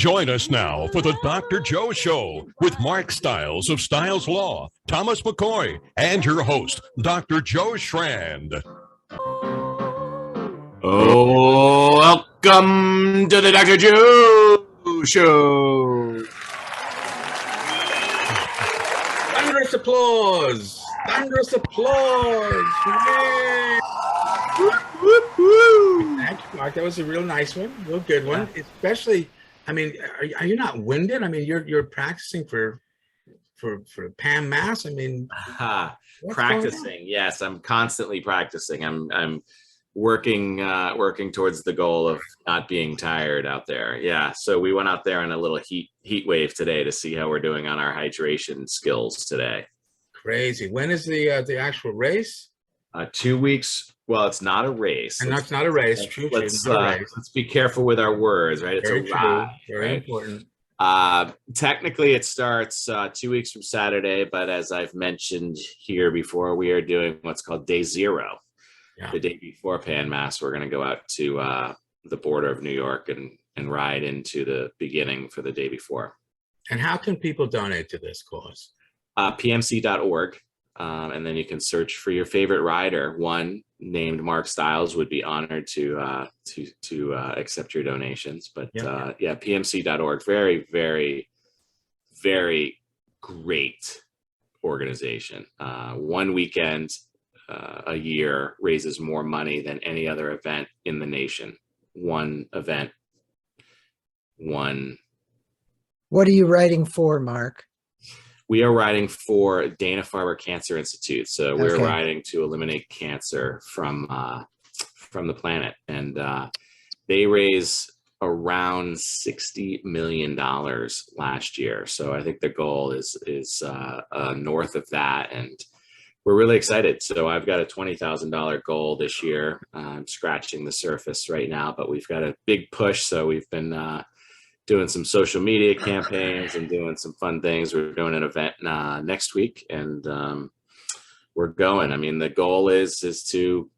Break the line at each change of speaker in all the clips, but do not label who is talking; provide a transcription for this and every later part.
Join us now for the Dr. Joe Show with Mark Stiles of Stiles Law, Thomas McCoy, and your host, Dr. Joe Shrand.
Oh, welcome to the Dr. Joe Show.
Thunderous applause! Thunderous applause! Yay! Whoop, whoop, whoop. Thank you, Mark. That was a real nice one, real good one. Yeah. Especially, I mean, are you not winded? I mean, you're practicing for Pam Mass. I mean,
practicing. Yes, I'm constantly practicing. I'm working towards the goal of not being tired out there. Yeah. So we went out there in a little heat wave today to see how we're doing on our hydration skills today.
Crazy. When is the actual race?
2 weeks. Well, it's not a race.
And that's not a race. True.
Let's be careful with our words, right? It's
very
a ride.
Very important.
Technically, it starts 2 weeks from Saturday, but as I've mentioned here before, we are doing what's called Day Zero. Yeah. The day before Pan Mass, we're going to go out to the border of New York and ride into the beginning for the day before.
And how can people donate to this cause?
PMC.org. And then you can search for your favorite rider. One named Mark Stiles would be honored to accept your donations. But PMC.org, very, very, very great organization. One weekend a year raises more money than any other event in the nation. One event, one.
What are you writing for, Mark?
We are writing for Dana-Farber Cancer Institute. So we're writing to eliminate cancer from the planet. And they raised around $60 million last year. So I think the goal is north of that. And we're really excited. So I've got a $20,000 goal this year. I'm scratching the surface right now, but we've got a big push. So we've been doing some social media campaigns and doing some fun things. We're doing an event next week, and we're going. I mean, the goal is to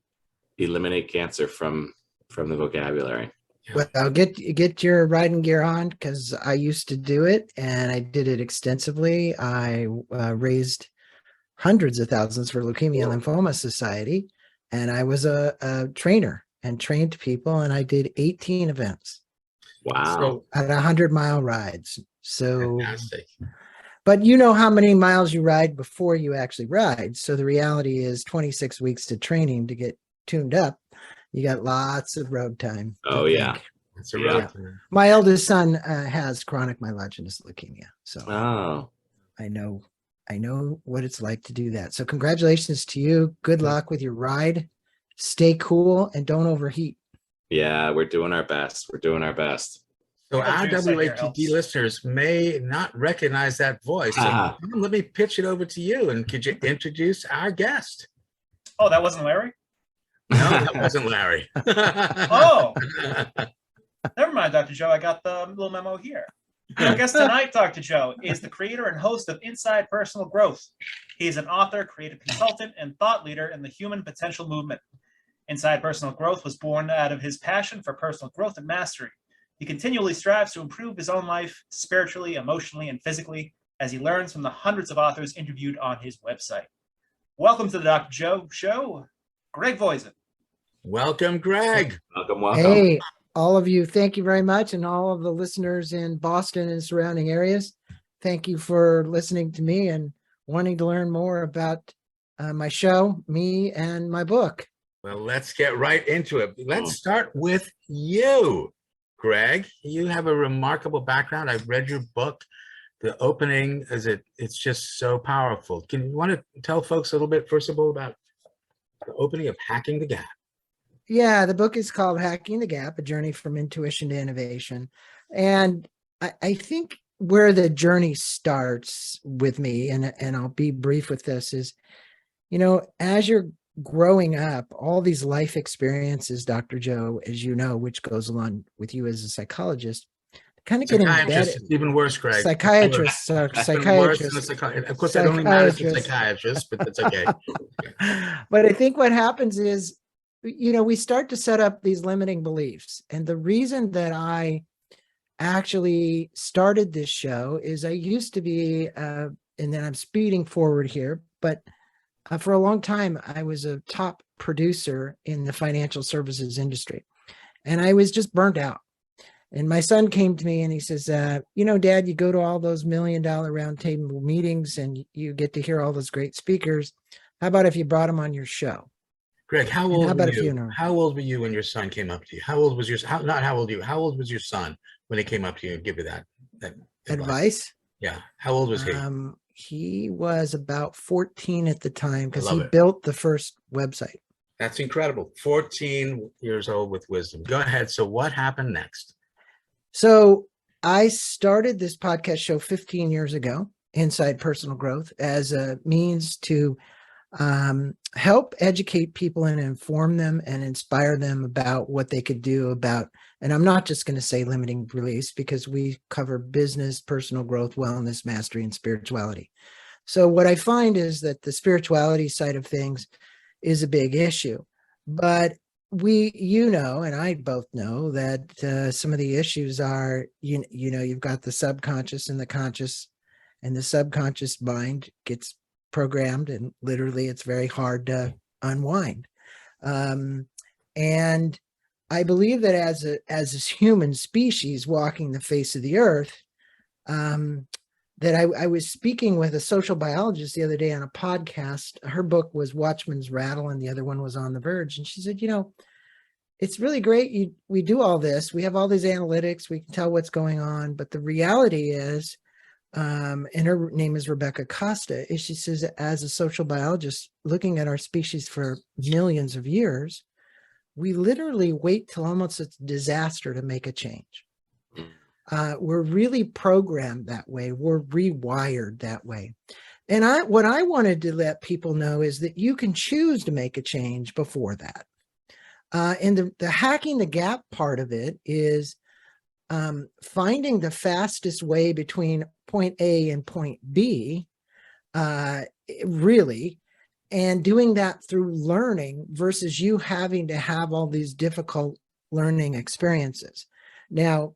eliminate cancer from the vocabulary.
Well, get your riding gear on, because I used to do it, and I did it extensively. I raised hundreds of thousands for Leukemia and Lymphoma Society, and I was a trainer and trained people, and I did 18 events.
Wow.
So at 100-mile rides. So,
fantastic.
But you know how many miles you ride before you actually ride. So the reality is 26 weeks to training to get tuned up. You got lots of road time.
Oh, yeah.
It's a road time.
My eldest son has chronic myelogenous leukemia. So I know what it's like to do that. So congratulations to you. Good luck with your ride. Stay cool and don't overheat.
Yeah, we're doing our best.
So our WATD listeners may not recognize that voice. So let me pitch it over to you. And could you introduce our guest?
Oh, that wasn't Larry?
No, that wasn't Larry.
Oh, never mind, Dr. Joe. I got the little memo here. Our guest tonight, Dr. Joe, is the creator and host of Inside Personal Growth. He is an author, creative consultant, and thought leader in the human potential movement. Inside Personal Growth was born out of his passion for personal growth and mastery. He continually strives to improve his own life spiritually, emotionally, and physically as he learns from the hundreds of authors interviewed on his website. Welcome to the Dr. Joe Show, Greg Voisen.
Welcome, Greg.
Welcome.
Hey, all of you, thank you very much. And all of the listeners in Boston and surrounding areas, thank you for listening to me and wanting to learn more about my show, me, and my book.
Well, let's get right into it. Let's start with you, Greg. You have a remarkable background. I've read your book. The opening it's just so powerful. Can you want to tell folks a little bit, first of all, about the opening of Hacking the Gap?
Yeah, the book is called Hacking the Gap, A Journey from Intuition to Innovation. And I think where the journey starts with me, and I'll be brief with this, is, as you're growing up, all these life experiences, Dr. Joe, as you know, which goes along with you as a psychologist, kind of get embedded.
It's even worse, Greg.
Psychiatrists. Of course,
I don't mean that as a psychiatrist, but that's okay.
But I think what happens is, we start to set up these limiting beliefs. And the reason that I actually started this show is I used to be, and then I'm speeding forward here, but for a long time, I was a top producer in the financial services industry, and I was just burnt out. And my son came to me and he says, Dad, you go to all those $1 million roundtable meetings and you get to hear all those great speakers. How about if you brought them on your show?
Greg, how
And
old
how about
were
if
you? How old were you when your son came up to you? How old was your not how old you? How old was your son when he came up to you and give you that
advice?
Yeah. How old was he?
He was about 14 at the time because he
it.
built the first website.
That's incredible. 14 years old with wisdom. Go ahead. So what happened next?
So I started this podcast show 15 years ago, Inside Personal Growth, as a means to help educate people and inform them and inspire them about what they could do about, and I'm not just going to say limiting release, because we cover business, personal growth, wellness, mastery, and spirituality. So what I find is that the spirituality side of things is a big issue, but and I both know that some of the issues are, you've got the subconscious and the conscious, and the subconscious mind gets programmed, and literally it's very hard to unwind. And I believe that as a human species walking the face of the earth, that I was speaking with a social biologist the other day on a podcast. Her book was Watchman's Rattle and the other one was On the Verge. And she said, it's really great. We do all this. We have all these analytics. We can tell what's going on. But the reality is, and her name is Rebecca Costa, is she says, as a social biologist looking at our species for millions of years, we literally wait till almost it's a disaster to make a change. We're really programmed that way. We're rewired that way. And what I wanted to let people know is that you can choose to make a change before that. And the hacking the gap part of it is finding the fastest way between point A and point B, really, and doing that through learning versus you having to have all these difficult learning experiences. Now,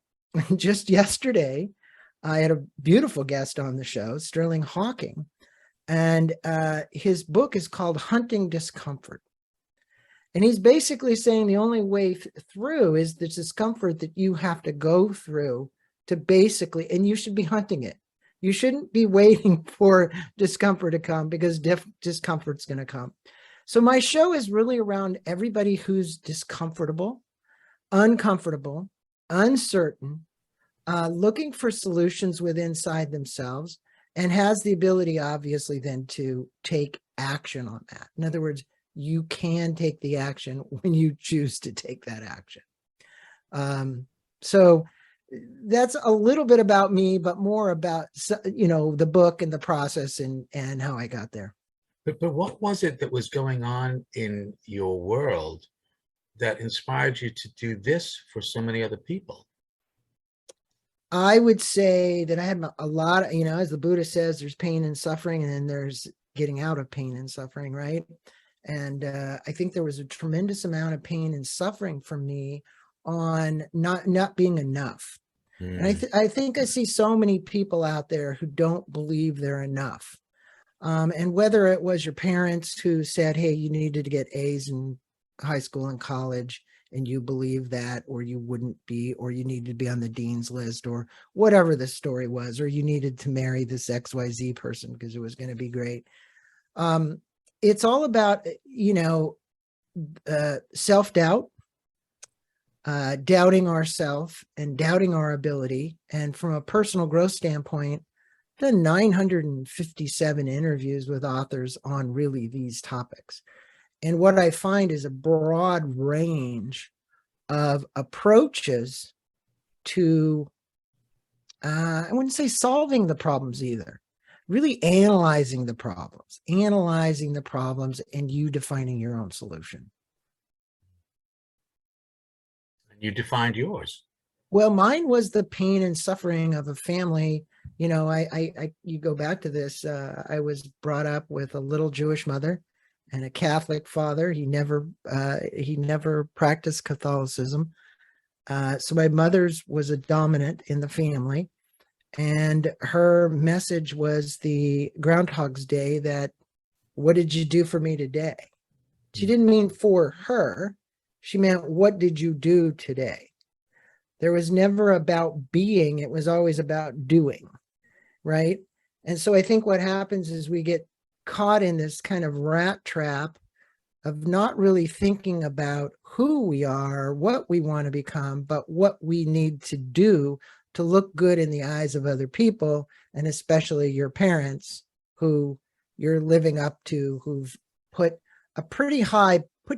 just yesterday, I had a beautiful guest on the show, Sterling Hawking, and his book is called Hunting Discomfort. And he's basically saying the only way through is the discomfort that you have to go through to basically, and you should be hunting it. You shouldn't be waiting for discomfort to come, because discomfort's going to come. So my show is really around everybody who's discomfortable, uncomfortable, uncertain, looking for solutions inside themselves, and has the ability, obviously, then to take action on that. In other words, you can take the action when you choose to take that action. So that's a little bit about me, but more about, the book and the process and how I got there.
But what was it that was going on in your world that inspired you to do this for so many other people?
I would say that I had a lot of, as the Buddha says, there's pain and suffering, and then there's getting out of pain and suffering, right? And I think there was a tremendous amount of pain and suffering for me on not being enough. And I think I see so many people out there who don't believe they're enough. And whether it was your parents who said, hey, you needed to get A's in high school and college, and you believe that, or you wouldn't be, or you needed to be on the dean's list, or whatever the story was, or you needed to marry this XYZ person because it was going to be great. It's all about, self-doubt, doubting ourselves and doubting our ability. And from a personal growth standpoint, the 957 interviews with authors on really these topics. And what I find is a broad range of approaches to, I wouldn't say solving the problems either, really analyzing the problems, and you defining your own solution.
You defined yours.
Well, mine was the pain and suffering of a family. You go back to this. I was brought up with a little Jewish mother and a Catholic father. He never practiced Catholicism. So my mother's was a dominant in the family, and her message was the Groundhog's Day, that what did you do for me today? She didn't mean for her. She meant, what did you do today? There was never about being. It was always about doing, right? And so I think what happens is we get caught in this kind of rat trap of not really thinking about who we are, what we want to become, but what we need to do to look good in the eyes of other people, and especially your parents, who you're living up to, who've put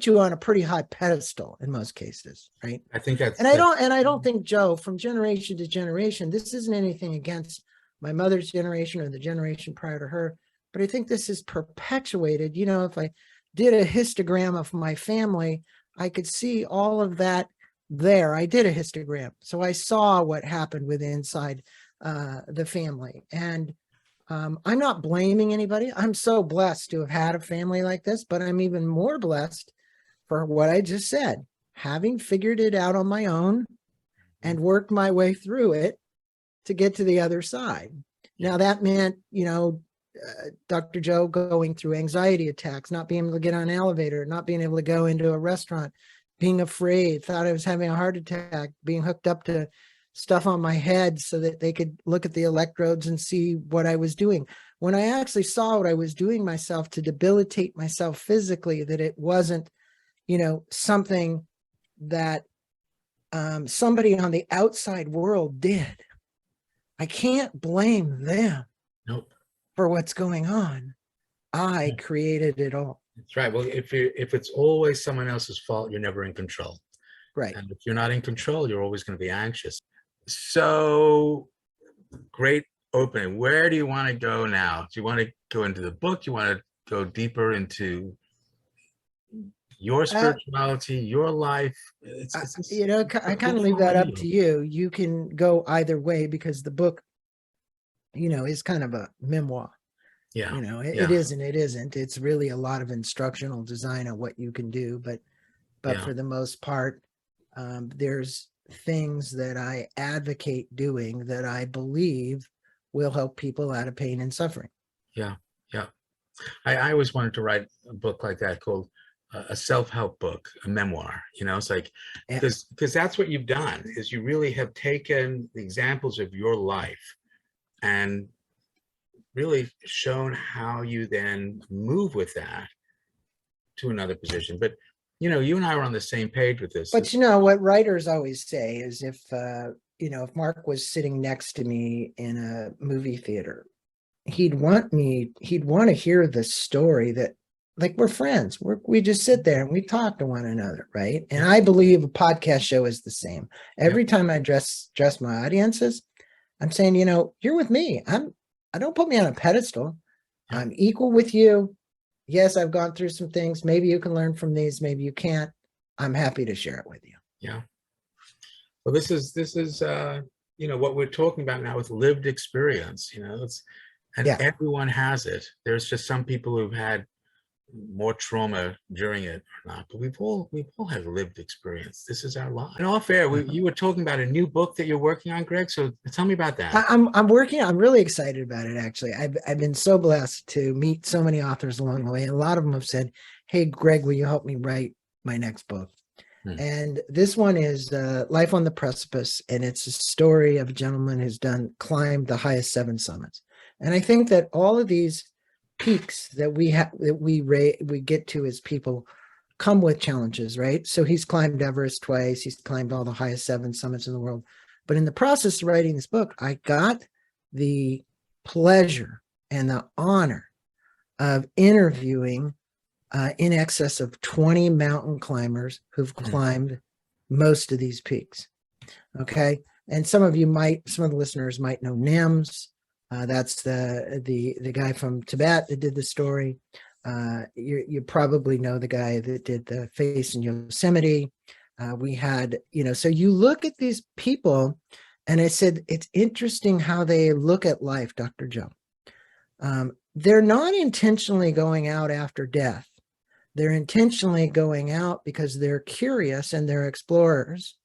you on a pretty high pedestal in most cases, right?
I think that's,
And I don't think, Joe, from generation to generation, this isn't anything against my mother's generation or the generation prior to her, but I think this is perpetuated. You know, if I did a histogram of my family, I could see all of that there. I did a histogram, so I saw what happened with inside the family. And I'm not blaming anybody. I'm so blessed to have had a family like this, but I'm even more blessed for what I just said, having figured it out on my own and worked my way through it to get to the other side. Now that meant, Dr. Joe going through anxiety attacks, not being able to get on an elevator, not being able to go into a restaurant, being afraid, thought I was having a heart attack, being hooked up to stuff on my head so that they could look at the electrodes and see what I was doing. When I actually saw what I was doing myself to debilitate myself physically, that it wasn't, something that somebody on the outside world did. I can't blame them.
Nope.
For what's going on. I created it all.
That's right. Well, if it's always someone else's fault, you're never in control.
Right.
And if you're not in control, you're always going to be anxious. So great opening. Where do you want to go now? Do you want to go into the book? Do you want to go deeper into your spirituality, your life?
I kind of leave that up to you. You can go either way, because the book, is kind of a memoir.
Yeah.
It isn't. It's really a lot of instructional design on what you can do. But for the most part, there's things that I advocate doing that I believe will help people out of pain and suffering.
Yeah. Yeah. I always wanted to write a book like that, called a self-help book, a memoir. It's like, because that's what you've done, is you really have taken the examples of your life and really shown how you then move with that to another position. But you and I were on the same page with this.
But what writers always say is, if if Mark was sitting next to me in a movie theater, he'd want to hear the story that, like, we're friends. We just sit there and we talk to one another, right? And I believe a podcast show is the same. Every time I address my audiences, I'm saying, you're with me. I don't put me on a pedestal. I'm equal with you. Yes, I've gone through some things. Maybe you can learn from these. Maybe you can't. I'm happy to share it with you.
Yeah. Well, this is what we're talking about now with lived experience. Everyone has it. There's just some people who've had more trauma during it or not, but we've all had lived experience. This is our life. In all fair, you were talking about a new book that you're working on, Greg. So tell me about that.
I'm really excited about it. Actually, I've been so blessed to meet so many authors along the way. A lot of them have said, "Hey, Greg, will you help me write my next book?" And this one is Life on the Precipice, and it's a story of a gentleman who's climbed the highest 7 summits. And I think that all of these peaks that we get to as people come with challenges, right? So he's climbed Everest twice. He's climbed all the highest 7 summits in the world. But in the process of writing this book, I got the pleasure and the honor of interviewing in excess of 20 mountain climbers who've climbed most of these peaks. Okay. And some of the listeners might know NIMS. That's the guy from Tibet that did the story. You probably know the guy that did the face in Yosemite. We had, so you look at these people, and I said, it's interesting how they look at life, Dr. Joe. They're not intentionally going out after death. They're intentionally going out because they're curious and they're explorers.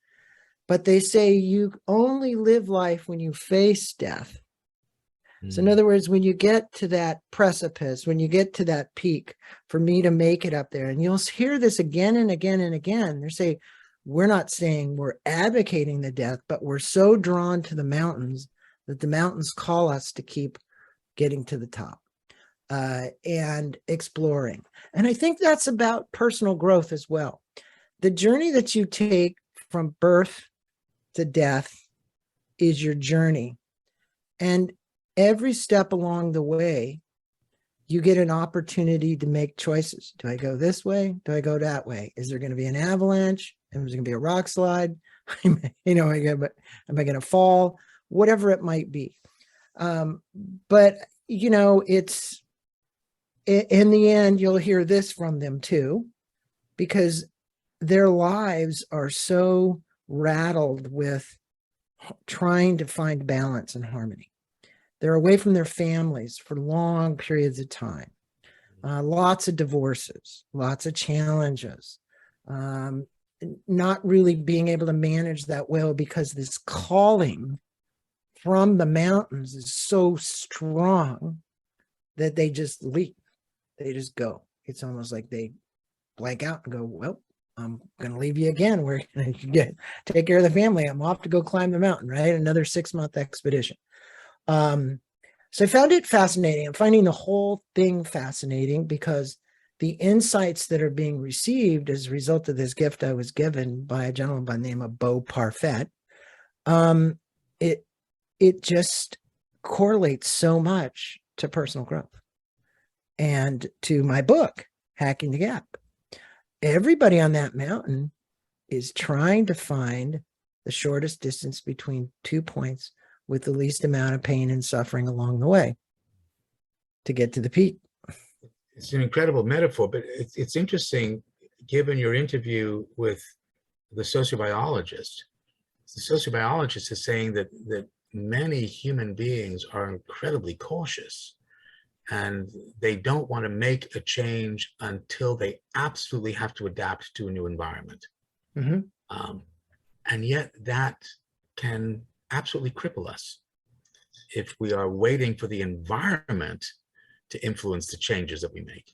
but they say you only live life when you face death. So in other words, when you get to that precipice, when you get to that peak, for me to make it up there, and you'll hear this again and again and again, they say, we're not saying we're advocating the death, but we're so drawn to the mountains that the mountains call us to keep getting to the top and exploring. And I think that's about personal growth as well. The journey that you take from birth to death is your journey. And every step along the way, you get an opportunity to make choices. Do I go this way? Do I go that way? Is there going to be an avalanche? Is there going to be a rock slide? Am I going to fall? Whatever it might be. But, it's in the end, you'll hear this from them too, because their lives are so rattled with trying to find balance and harmony. They're away from their families for long periods of time. Lots of divorces, lots of challenges, not really being able to manage that well because this calling from the mountains is so strong that they just leave. They just go. It's almost like they blank out and go, well, I'm going to leave you again. We're going to take care of the family. I'm off to go climb the mountain, right? Another 6-month expedition. So I found it fascinating. I'm finding the whole thing fascinating because the insights that are being received as a result of this gift I was given by a gentleman by the name of Beau Parfait, it just correlates so much to personal growth and to my book, Hacking the Gap. Everybody on that mountain is trying to find the shortest distance between 2 points with the least amount of pain and suffering along the way to get to the peak.
It's an incredible metaphor, but it's interesting, given your interview with the sociobiologist. The sociobiologist is saying that many human beings are incredibly cautious and they don't want to make a change until they absolutely have to adapt to a new environment. Mm-hmm. And yet that can absolutely cripple us if we are waiting for the environment to influence the changes that we make.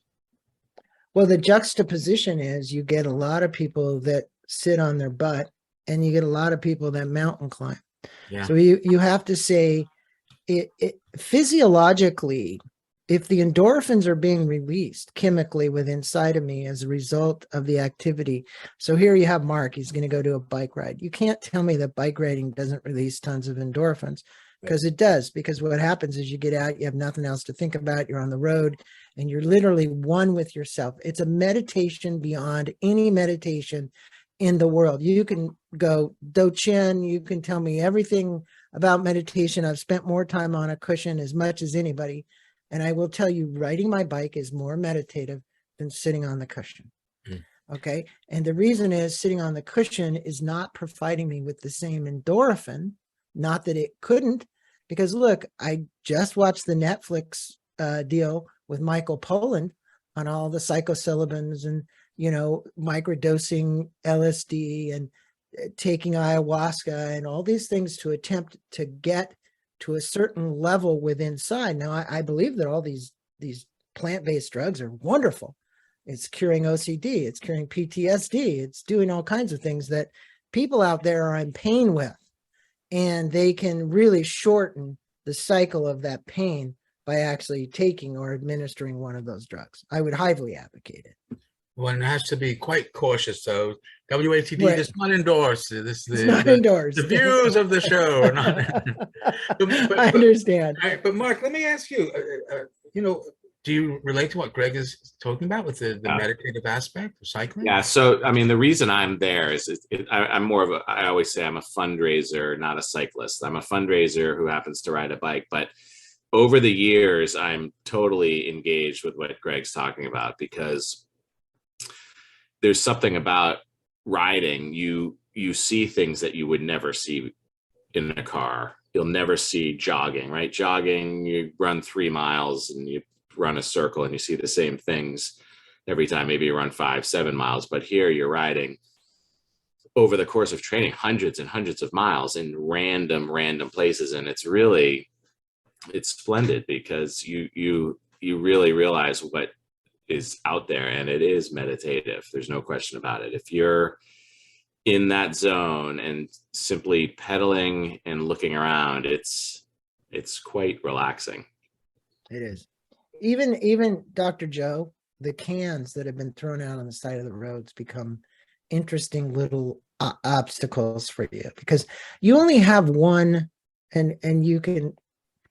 Well, the juxtaposition is you get a lot of people that sit on their butt and you get a lot of people that mountain climb. Yeah. So you have to say it physiologically, if the endorphins are being released chemically within inside of me as a result of the activity. So here you have Mark, he's going to go do a bike ride. You can't tell me that bike riding doesn't release tons of endorphins, because it does. Because what happens is you get out, you have nothing else to think about, you're on the road, and you're literally one with yourself. It's a meditation beyond any meditation in the world. You can go Do-Chin, you can tell me everything about meditation. I've spent more time on a cushion as much as anybody. And I will tell you, riding my bike is more meditative than sitting on the cushion. Okay. And the reason is sitting on the cushion is not providing me with the same endorphin. Not that it couldn't, because look, I just watched the Netflix deal with Michael Pollan on all the psilocybins and, microdosing LSD and taking ayahuasca and all these things to attempt to get to a certain level within inside. Now, I believe that all these plant-based drugs are wonderful. It's curing OCD, it's curing PTSD, it's doing all kinds of things that people out there are in pain with. And they can really shorten the cycle of that pain by actually taking or administering one of those drugs. I would highly advocate it.
One has to be quite cautious, though. WATD does not endorse this.
Endorsed.
The views of the show are not.
I understand.
But Mark, let me ask you. Do you relate to what Greg is talking about with the meditative aspect of cycling?
Yeah. So, I mean, the reason I'm there is I'm more of I always say I'm a fundraiser, not a cyclist. I'm a fundraiser who happens to ride a bike. But over the years, I'm totally engaged with what Greg's talking about, because there's something about riding. You see things that you would never see in a car. You'll never see jogging, right? Jogging, you run 3 miles and you run a circle and you see the same things every time. Maybe you run 5-7 miles, but here you're riding over the course of training hundreds and hundreds of miles in random places. And it's splendid because you really realize what is out there, and it is meditative. There's no question about it. If you're in that zone and simply pedaling and looking around, it's quite relaxing.
It is. Even Dr. Joe, the cans that have been thrown out on the side of the roads become interesting little obstacles for you, because you only have one, and you can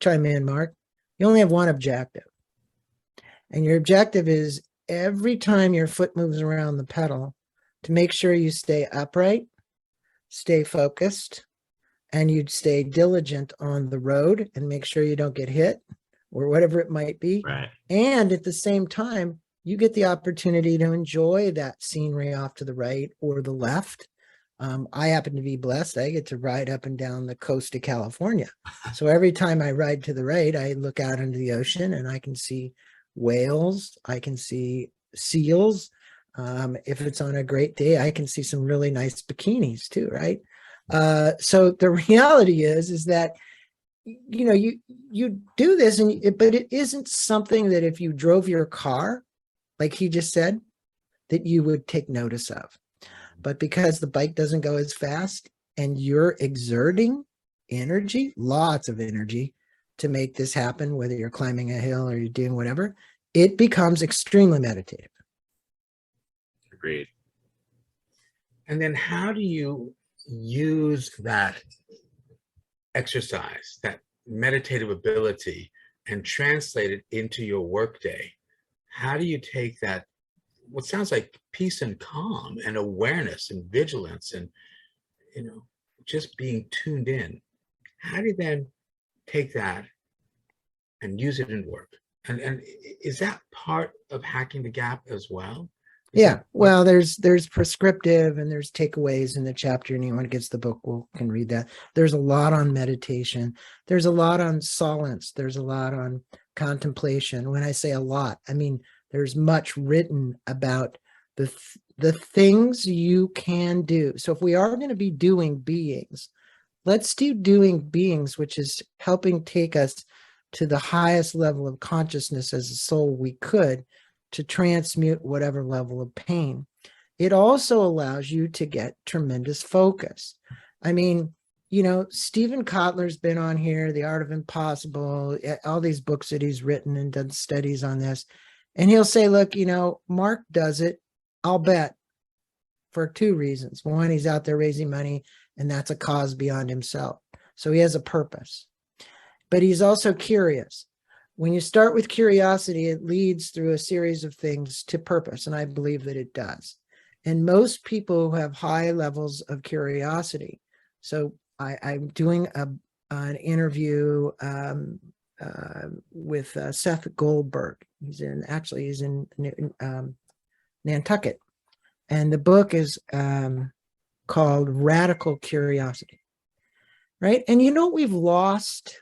chime in, Mark. You only have one objective. And your objective is every time your foot moves around the pedal to make sure you stay upright, stay focused, and you'd stay diligent on the road and make sure you don't get hit or whatever it might be.
Right.
And at the same time, you get the opportunity to enjoy that scenery off to the right or the left. I happen to be blessed. I get to ride up and down the coast of California. So every time I ride to the right, I look out into the ocean and I can see whales. I can see seals. If it's on a great day, I can see some really nice bikinis too, right? So the reality is that, you know, you do this, but it isn't something that if you drove your car, like he just said, that you would take notice of. But because the bike doesn't go as fast and you're exerting energy, lots of energy, to make this happen, whether you're climbing a hill or you're doing whatever, it becomes extremely meditative.
Agreed.
And then how do you use that exercise, that meditative ability, and translate it into your workday? How do you take that, what sounds like peace and calm and awareness and vigilance and, you know, just being tuned in? How do you then take that and use it in work? And is that part of hacking the gap as well?
Yeah, well, there's prescriptive and there's takeaways in the chapter. Anyone who gets the book can read that. There's a lot on meditation. There's a lot on silence. There's a lot on contemplation. When I say a lot, I mean there's much written about the things you can do. So if we are going to be doing beings, let's do doing beings, which is helping take us to the highest level of consciousness as a soul we could, to transmute whatever level of pain. It also allows you to get tremendous focus. I mean, you know, Stephen Kotler's been on here, The Art of Impossible, all these books that he's written and done studies on this. And he'll say, look, you know, Mark does it, I'll bet, for two reasons. One, he's out there raising money, and that's a cause beyond himself. So he has a purpose. But he's also curious. When you start with curiosity, it leads through a series of things to purpose, and I believe that it does. And most people who have high levels of curiosity. So I'm doing an interview with Seth Goldberg. He's in Nantucket, and the book is called Radical Curiosity, right? And you know, we've lost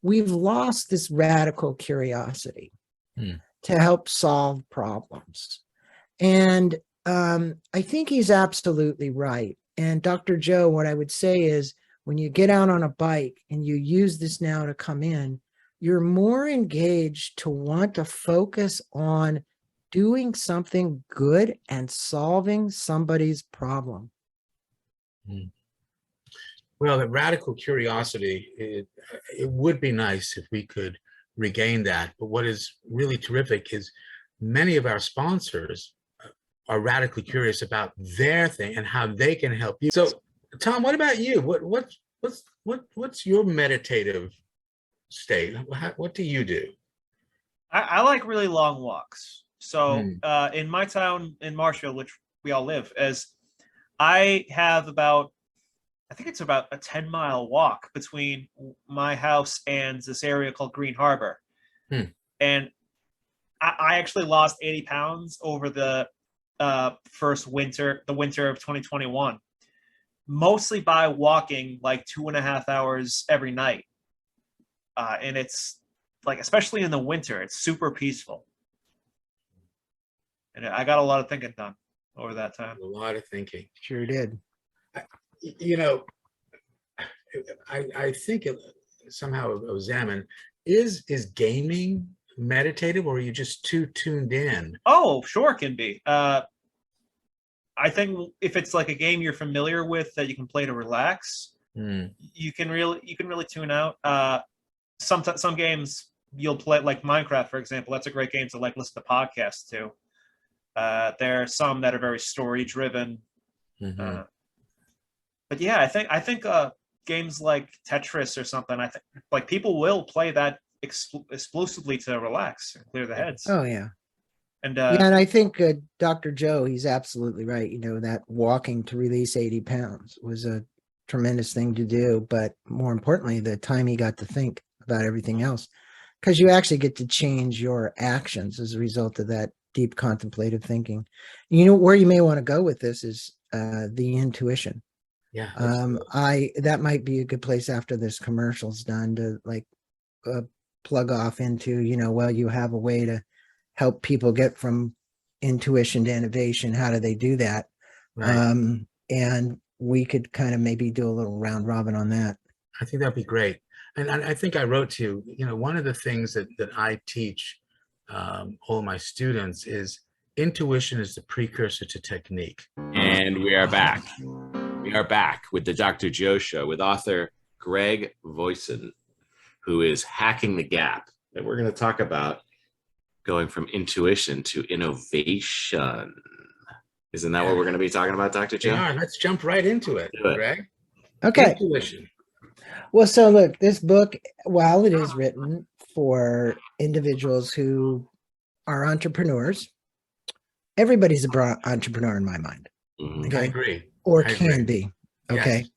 this radical curiosity to help solve problems. And I think he's absolutely right. And Dr. Joe, what I would say is, when you get out on a bike and you use this now to come in, you're more engaged to want to focus on doing something good and solving somebody's problem.
Well, that radical curiosity, it would be nice if we could regain that. But what is really terrific is many of our sponsors are radically curious about their thing and how they can help you. So, Tom, what about you? What's your meditative state? What do you do?
I like really long walks. So in my town in Marshfield, which we all live, as I have about, I think it's about a 10-mile walk between my house and this area called Green Harbor. And I actually lost 80 pounds over the first winter, the winter of 2021, mostly by walking like 2.5 hours every night. And it's like, especially in the winter, it's super peaceful. And I got a lot of thinking done over that time.
A lot of thinking.
Sure did.
You know, I think somehow examine is gaming meditative, or are you just too tuned in?
Oh, sure, can be. I think if it's like a game you're familiar with that you can play to relax, you can really tune out. Some games you'll play, like Minecraft, for example. That's a great game to like listen to podcasts to. There are some that are very story driven. But yeah, I think games like Tetris or something, I think like people will play that exclusively to relax and clear the heads.
Oh yeah.
And
yeah, and I think Dr. Joe, he's absolutely right. You know, that walking to release 80 pounds was a tremendous thing to do, but more importantly, the time he got to think about everything else, because you actually get to change your actions as a result of that deep contemplative thinking. You know, where you may want to go with this is the intuition.
Yeah.
That might be a good place after this commercial's done to like plug off into, you know, well, you have a way to help people get from intuition to innovation. How do they do that? Right. And we cold kind of maybe do a little round robin on that.
I think that'd be great. And I think I wrote to you, you know, one of the things that I teach all my students is intuition is the precursor to technique.
And we are back. We are back with the Dr. Joe Show with author Greg Voisen, who is hacking the gap. And we're going to talk about going from intuition to innovation. Isn't that what we're going to be talking about, Dr. Joe?
Yeah, let's jump right into it, Greg.
Okay.
Intuition.
Well, so look, this book, while it is written for individuals who are entrepreneurs, everybody's an entrepreneur in my mind.
Okay? I agree.
Or can be. Okay. Yes.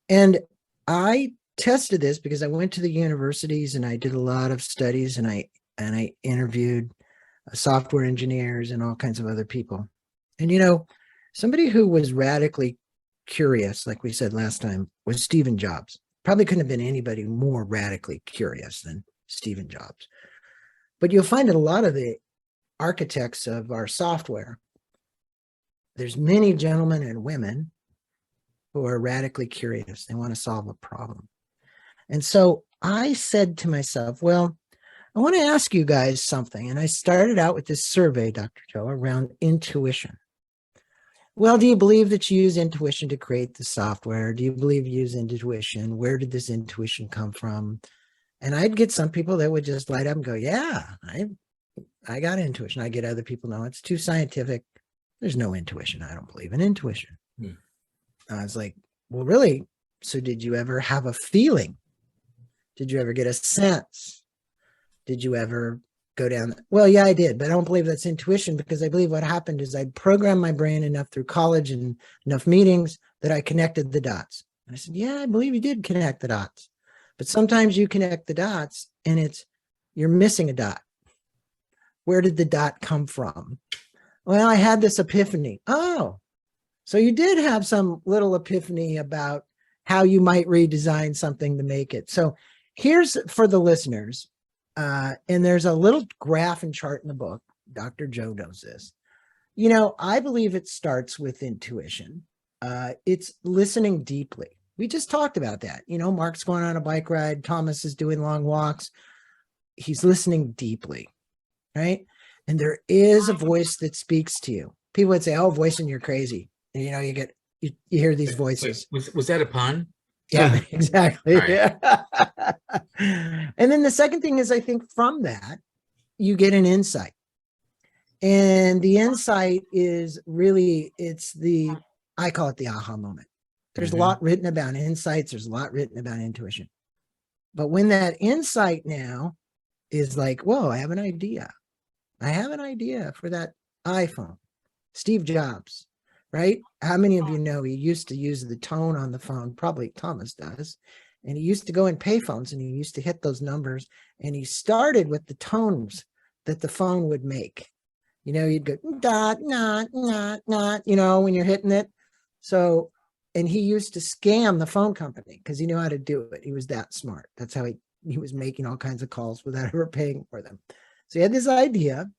And I tested this because I went to the universities and I did a lot of studies, and I interviewed software engineers and all kinds of other people. And, you know, somebody who was radically curious, like we said last time, was Stephen Jobs. Probably couldn't have been anybody more radically curious than Stephen Jobs. But you'll find that a lot of the architects of our software, there's many gentlemen and women who are radically curious. They want to solve a problem. And so I said to myself, well, I want to ask you guys something. And I started out with this survey, Dr. Joe, around intuition. Well, do you believe that you use intuition to create the software? Do you believe you use intuition? Where did this intuition come from? And I'd get some people that would just light up and go, yeah, I got intuition. I get other people, no, it's too scientific. There's no intuition. I don't believe in intuition. I was like, well, really? So did you ever have a feeling? Did you ever get a sense? Did you ever go down? Well, yeah, I did, but I don't believe that's intuition, because I believe what happened is I'd programmed my brain enough through college and enough meetings that I connected the dots. And I said, yeah, I believe you did connect the dots. But sometimes you connect the dots and you're missing a dot. Where did the dot come from? Well, I had this epiphany. Oh, so you did have some little epiphany about how you might redesign something to make it. So here's for the listeners. And there's a little graph and chart in the book. Dr. Joe knows this. You know, I believe it starts with intuition. It's listening deeply. We just talked about that. You know, Mark's going on a bike ride. Thomas is doing long walks. He's listening deeply, right? And there is a voice that speaks to you. People would say, oh, Voisen, you're crazy. And, you know, you hear these voices.
Was that a pun?
Yeah, exactly.
Right.
Yeah. And then the second thing is, I think from that, you get an insight. And the insight is really, I call it the aha moment. There's a lot written about insights. There's a lot written about intuition. But when that insight now is like, whoa, I have an idea. I have an idea for that iPhone. Steve Jobs, right? How many of you know he used to use the tone on the phone? Probably Thomas does. And he used to go in payphones and he used to hit those numbers. And he started with the tones that the phone would make. You know, you'd go, dot, not, you know, when you're hitting it. So, and he used to scam the phone company because he knew how to do it. He was that smart. That's how he was making all kinds of calls without ever paying for them. So he had this idea.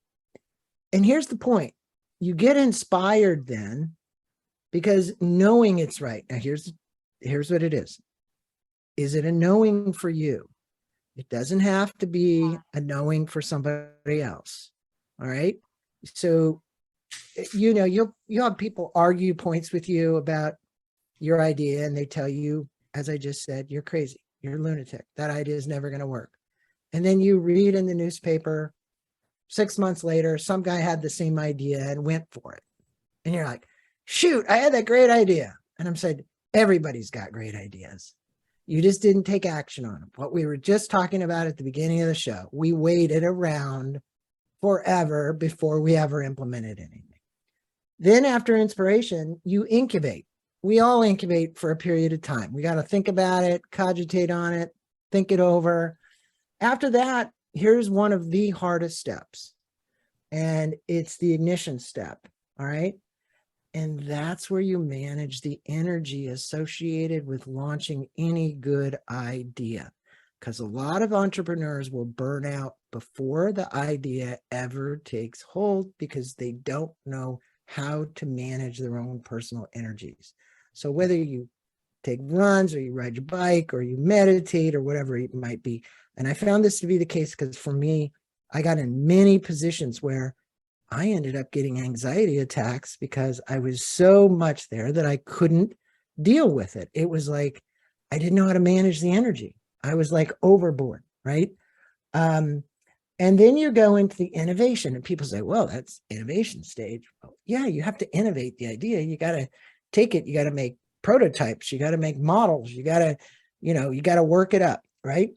And here's the point. You get inspired then because knowing it's right. Now here's what it is. Is it a knowing for you? It doesn't have to be a knowing for somebody else. All right. So, you know, you'll have people argue points with you about your idea, and they tell you, as I just said, you're crazy, you're a lunatic, that idea is never going to work. And then you read in the newspaper 6 months later, some guy had the same idea and went for it. And you're like, shoot, I had that great idea. And I'm saying, everybody's got great ideas. You just didn't take action on them. What we were just talking about at the beginning of the show, we waited around forever before we ever implemented anything. Then after inspiration, you incubate. We all incubate for a period of time. We got to think about it, cogitate on it, think it over. After that, here's one of the hardest steps, and it's the ignition step. All right. And that's where you manage the energy associated with launching any good idea. Because a lot of entrepreneurs will burn out before the idea ever takes hold because they don't know how to manage their own personal energies. So whether you take runs or you ride your bike or you meditate or whatever it might be. And I found this to be the case because for me, I got in many positions where I ended up getting anxiety attacks because I was so much there that I couldn't deal with it. It was like, I didn't know how to manage the energy. I was like overboard, right? And then you go into the innovation and people say, well, that's innovation stage. Well, yeah, you have to innovate the idea. You got to take it. You got to make prototypes. You got to make models. You got to, you got to work it up, right?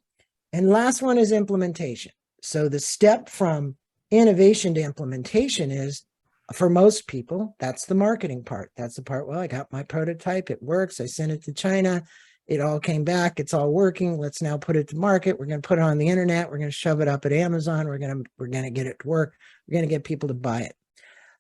And last one is implementation. So the step from innovation to implementation is, for most people, that's the marketing part. That's the part, well, I got my prototype, it works, I sent it to China, it all came back, it's all working, let's now put it to market, we're going to put it on the internet, we're going to shove it up at Amazon, we're going to get it to work, we're going to get people to buy it.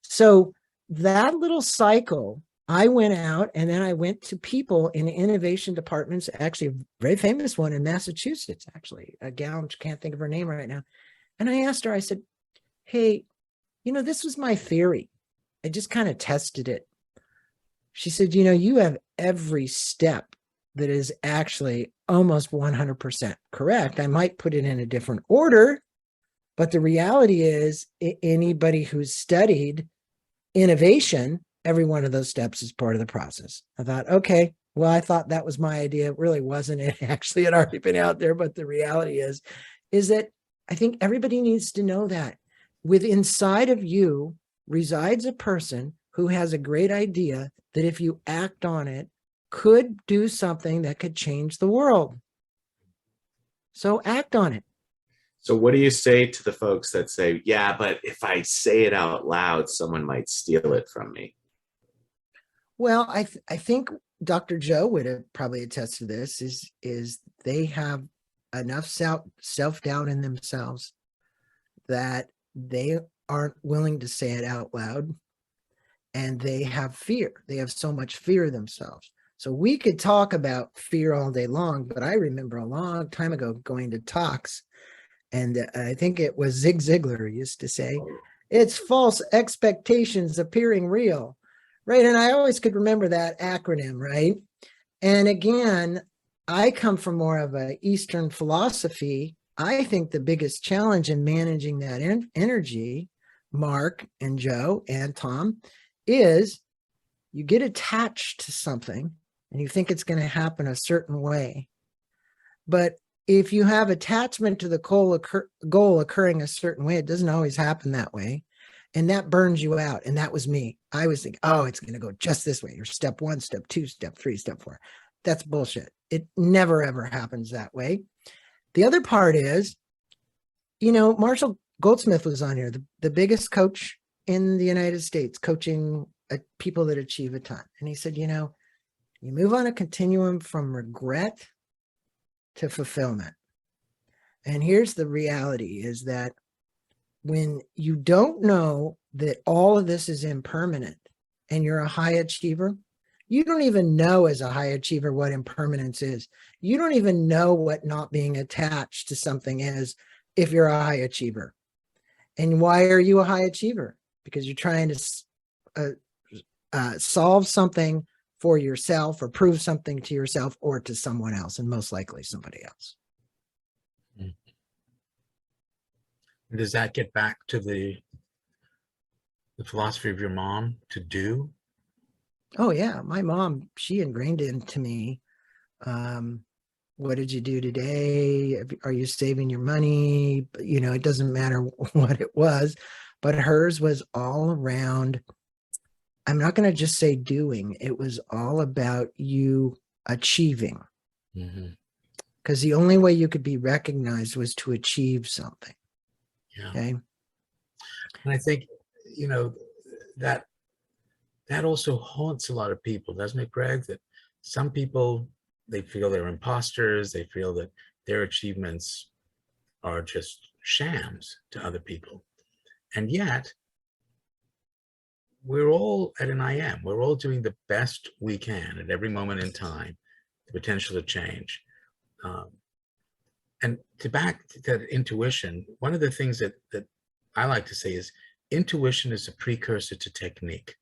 So that little cycle, I went out and then I went to people in innovation departments, actually a very famous one in Massachusetts, actually, a gal, can't think of her name right now. And I asked her, I said, hey, this was my theory. I just kind of tested it. She said, you have every step that is actually almost 100% correct. I might put it in a different order, but the reality is anybody who's studied innovation, every one of those steps is part of the process. I thought, okay, well, I thought that was my idea. It really wasn't. It actually had already been out there. But the reality is that I think everybody needs to know that. With inside of you resides a person who has a great idea that if you act on it, could do something that could change the world. So act on it.
So what do you say to the folks that say, yeah, but if I say it out loud, someone might steal it from me?
Well, I think Dr. Joe would have probably attest to this, is they have enough self-doubt in themselves that they aren't willing to say it out loud, and they have fear. They have so much fear themselves. So we could talk about fear all day long, but I remember a long time ago going to talks, and I think it was Zig Ziglar used to say, it's false expectations appearing real, right? And I always could remember that acronym, right? And again, I come from more of an Eastern philosophy. I think the biggest challenge in managing that energy, Mark and Joe and Tom, is you get attached to something and you think it's going to happen a certain way. But if you have attachment to the goal occurring a certain way, it doesn't always happen that way. And that burns you out. And that was me. I was thinking, oh, it's going to go just this way. You're step 1, step 2, step 3, step 4. That's bullshit. It never, ever happens that way. The other part is, Marshall Goldsmith was on here, the biggest coach in the United States, coaching people that achieve a ton. And he said, you move on a continuum from regret to fulfillment. And here's the reality is that when you don't know that all of this is impermanent and you're a high achiever, you don't even know as a high achiever what impermanence is. You don't even know what not being attached to something is if you're a high achiever. And why are you a high achiever? Because you're trying to solve something for yourself or prove something to yourself or to someone else, and most likely somebody else.
Does that get back to the philosophy of your mom to do?
Oh yeah, my mom, she ingrained into me, what did you do today? Are you saving your money? You know, it doesn't matter what it was, but hers was all around. I'm not going to just say doing. It was all about you achieving. Because the only way you could be recognized was to achieve something.
Yeah.
Okay.
And I think, you know, that also haunts a lot of people, doesn't it, Greg? That some people, they feel they're imposters. They feel that their achievements are just shams to other people. And yet, we're all at an IM. We're all doing the best we can at every moment in time, the potential to change. And to back to that intuition, one of the things that I like to say is intuition is a precursor to technique.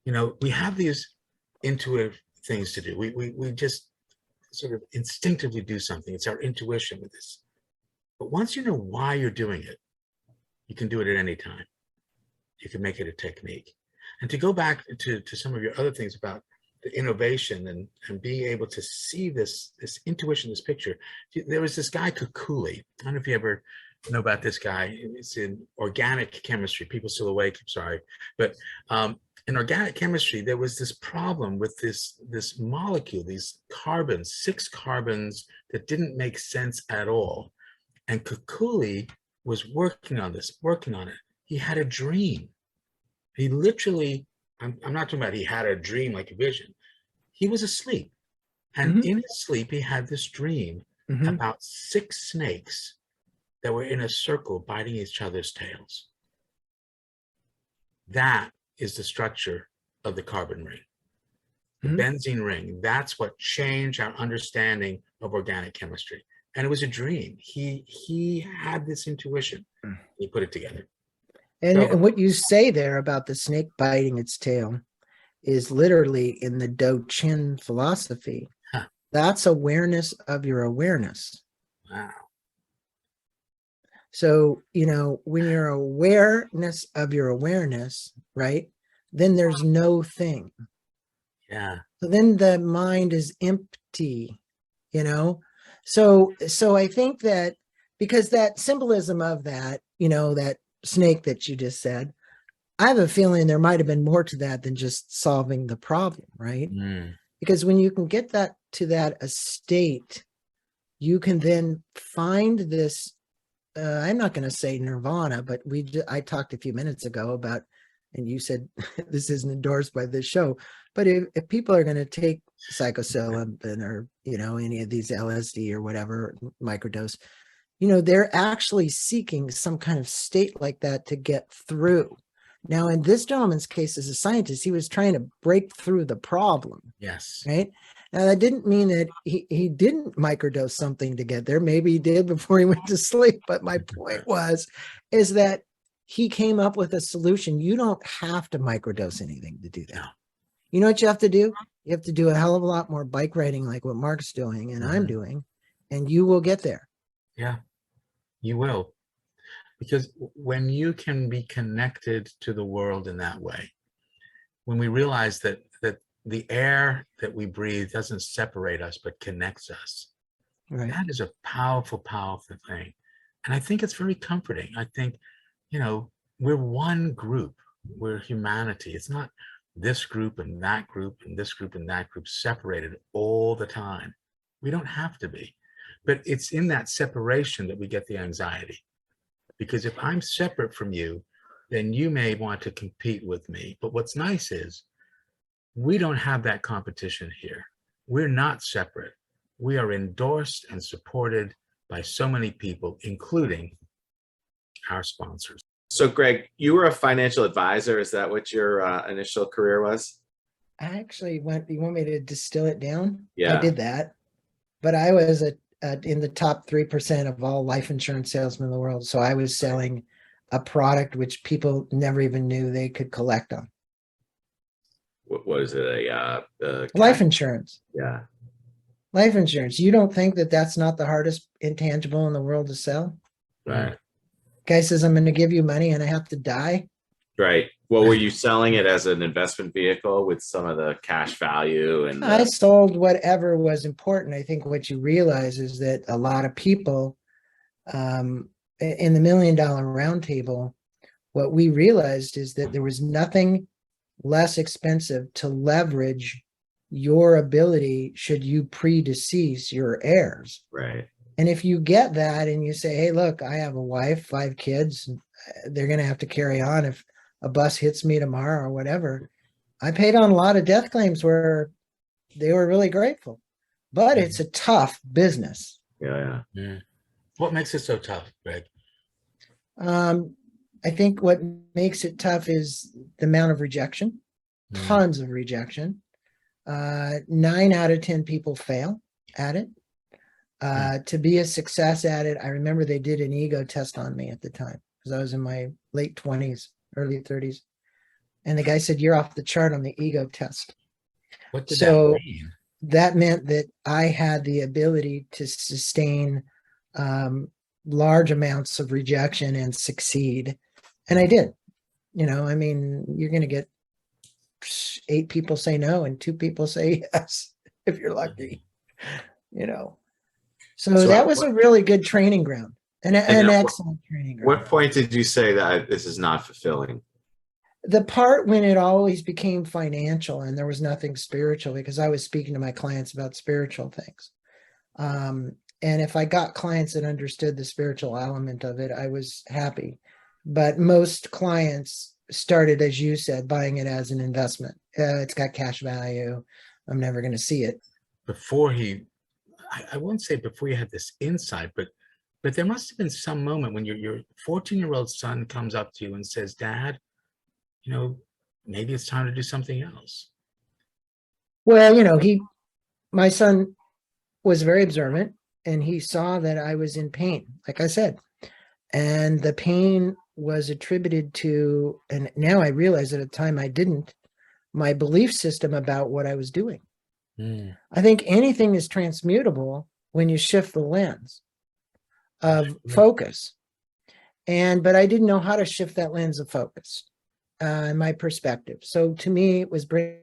You know, we have these intuitive things to do. We just sort of instinctively do something. It's our intuition with this. But once you know why you're doing it, you can do it at any time. You can make it a technique. And to go back to some of your other things about the innovation and being able to see this intuition, this picture. There was this guy, Kukuli. I don't know if you ever know about this guy. It's in organic chemistry. People still awake, I'm sorry. But in organic chemistry, there was this problem with this molecule, these carbons, 6 carbons that didn't make sense at all. And Kukuli was working on it. He had a dream. He literally, I'm not talking about he had a dream like a vision. He was asleep. And in his sleep, he had this dream about 6 snakes that were in a circle biting each other's tails. That is the structure of the carbon ring. The benzene ring, that's what changed our understanding of organic chemistry. And it was a dream. He had this intuition. He put it together.
And what you say there about the snake biting its tail is literally in the Do Chin philosophy.
Huh.
That's awareness of your awareness.
Wow.
So, you know, when you're awareness of your awareness, right, then there's no thing.
Yeah.
So then the mind is empty, you know? So I think that because that symbolism of that, you know, that snake that you just said, I have a feeling there might have been more to that than just solving the problem, right? Because when you can get that to that estate, you can then find this, I'm not going to say nirvana, but I talked a few minutes ago about, and you said this isn't endorsed by this show, but if people are going to take psilocybin or, you know, any of these LSD or whatever microdose, you know, they're actually seeking some kind of state like that to get through. Now, in this gentleman's case, as a scientist, he was trying to break through the problem.
Yes.
Right. Now, that didn't mean that he didn't microdose something to get there. Maybe he did before he went to sleep. But my point is that he came up with a solution. You don't have to microdose anything to do that. No. You know what you have to do? You have to do a hell of a lot more bike riding like what Mark's doing and I'm doing, and you will get there.
Yeah, you will. Because when you can be connected to the world in that way, when we realize that the air that we breathe doesn't separate us, but connects us, right, that is a powerful, powerful thing. And I think it's very comforting. I think, you know, we're one group. We're humanity. It's not this group and that group and this group and that group separated all the time. We don't have to be. But it's in that separation that we get the anxiety. Because if I'm separate from you, then you may want to compete with me. But what's nice is we don't have that competition here. We're not separate. We are endorsed and supported by so many people, including our sponsors.
So, Greg, you were a financial advisor. Is that what your initial career was?
I actually you want me to distill it down?
Yeah.
I did that. But I was in the top 3% of all life insurance salesmen in the world. So I was selling a product which people never even knew they could collect on.
what is it? A
Life insurance.
Yeah.
Life insurance. You don't think that that's not the hardest intangible in the world to sell?
Right.
Guy says, I'm going to give you money and I have to die.
Right. Well, were you selling it as an investment vehicle with some of the cash value? And
I sold whatever was important. I think what you realize is that a lot of people in the $1 Million Roundtable, what we realized is that there was nothing less expensive to leverage your ability should you predecease your heirs.
right.
And if you get that and you say, hey, look, I have a wife, 5 kids, they're going to have to carry on if a bus hits me tomorrow or whatever. I paid on a lot of death claims where they were really grateful, but it's a tough business.
Yeah.
What makes it so tough, Greg?
I think what makes it tough is the amount of rejection, tons of rejection. 9 out of 10 people fail at it. To be a success at it, I remember they did an ego test on me at the time because I was in my late 20s, early 30s. And the guy said, you're off the chart on the ego test.
What did that mean?
That meant that I had the ability to sustain large amounts of rejection and succeed. And I did. You know, I mean, you're going to get 8 people say no and 2 people say yes, if you're lucky, you know. So that was a really good training ground, an excellent training ground.
What point did you say that this is not fulfilling?
The part when it always became financial and there was nothing spiritual, because I was speaking to my clients about spiritual things. And if I got clients that understood the spiritual element of it, I was happy. But most clients started, as you said, buying it as an investment. It's got cash value. I'm never going to see it.
Before I won't say before you had this insight, but there must have been some moment when your 14-year-old son comes up to you and says, Dad, you know, maybe it's time to do something else.
Well, you know, my son was very observant and he saw that I was in pain, like I said, and the pain was attributed to, and now I realize at the time I didn't, my belief system about what I was doing. I think anything is transmutable when you shift the lens of focus. But I didn't know how to shift that lens of focus, my perspective. So to me, it was brilliant.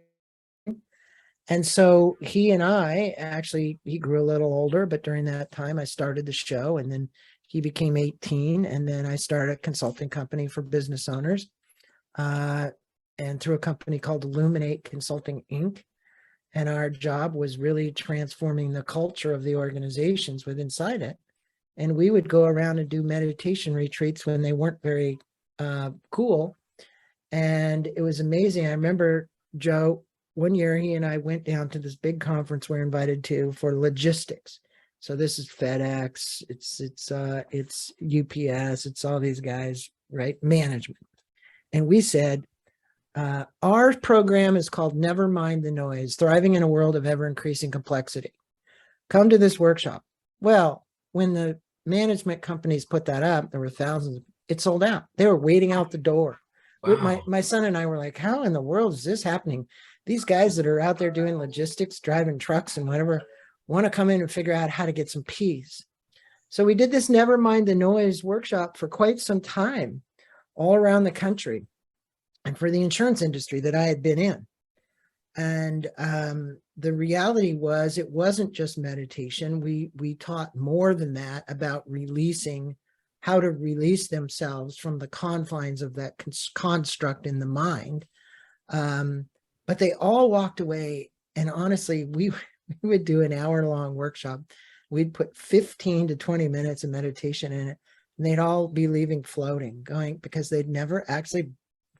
And so he and I actually, he grew a little older, but during that time I started the show and then he became 18. And then I started a consulting company for business owners and through a company called Illuminate Consulting, Inc. And our job was really transforming the culture of the organizations with inside it. And we would go around and do meditation retreats when they weren't very cool. And it was amazing. I remember, Joe, one year he and I went down to this big conference we're invited to for logistics. So this is FedEx, it's UPS, it's all these guys, right? Management. And we said, our program is called Never Mind the Noise, Thriving in a World of Ever Increasing Complexity. Come to this workshop. Well, when the management companies put that up, there were thousands. It sold out. They were waiting out the door. Wow. My son and I were like, how in the world is this happening? These guys that are out there doing logistics, driving trucks and whatever, want to come in and figure out how to get some peace. So we did this Never Mind the Noise workshop for quite some time all around the country and for the insurance industry that I had been in. And the reality was it wasn't just meditation. We taught more than that about releasing, how to release themselves from the confines of that construct in the mind. But they all walked away. And honestly, we would do an hour-long workshop. We'd put 15 to 20 minutes of meditation in it. And they'd all be leaving floating, going, because they'd never actually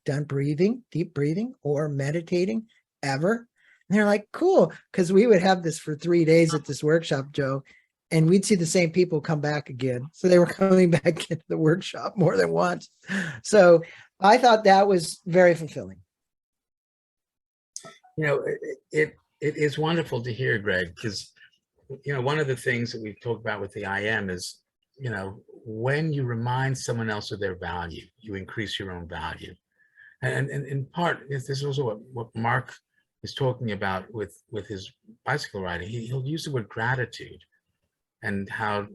done breathing, deep breathing or meditating ever. And they're like, cool. Because we would have this for 3 days at this workshop, Joe, and we'd see the same people come back again. So they were coming back into the workshop more than once. So I thought that was very fulfilling.
You know, it is wonderful to hear, Greg, because, you know, one of the things that we've talked about with the IM is, you know, when you remind someone else of their value, you increase your own value. And in part, this is also what Mark is talking about with his bicycle riding. He'll use the word gratitude, and how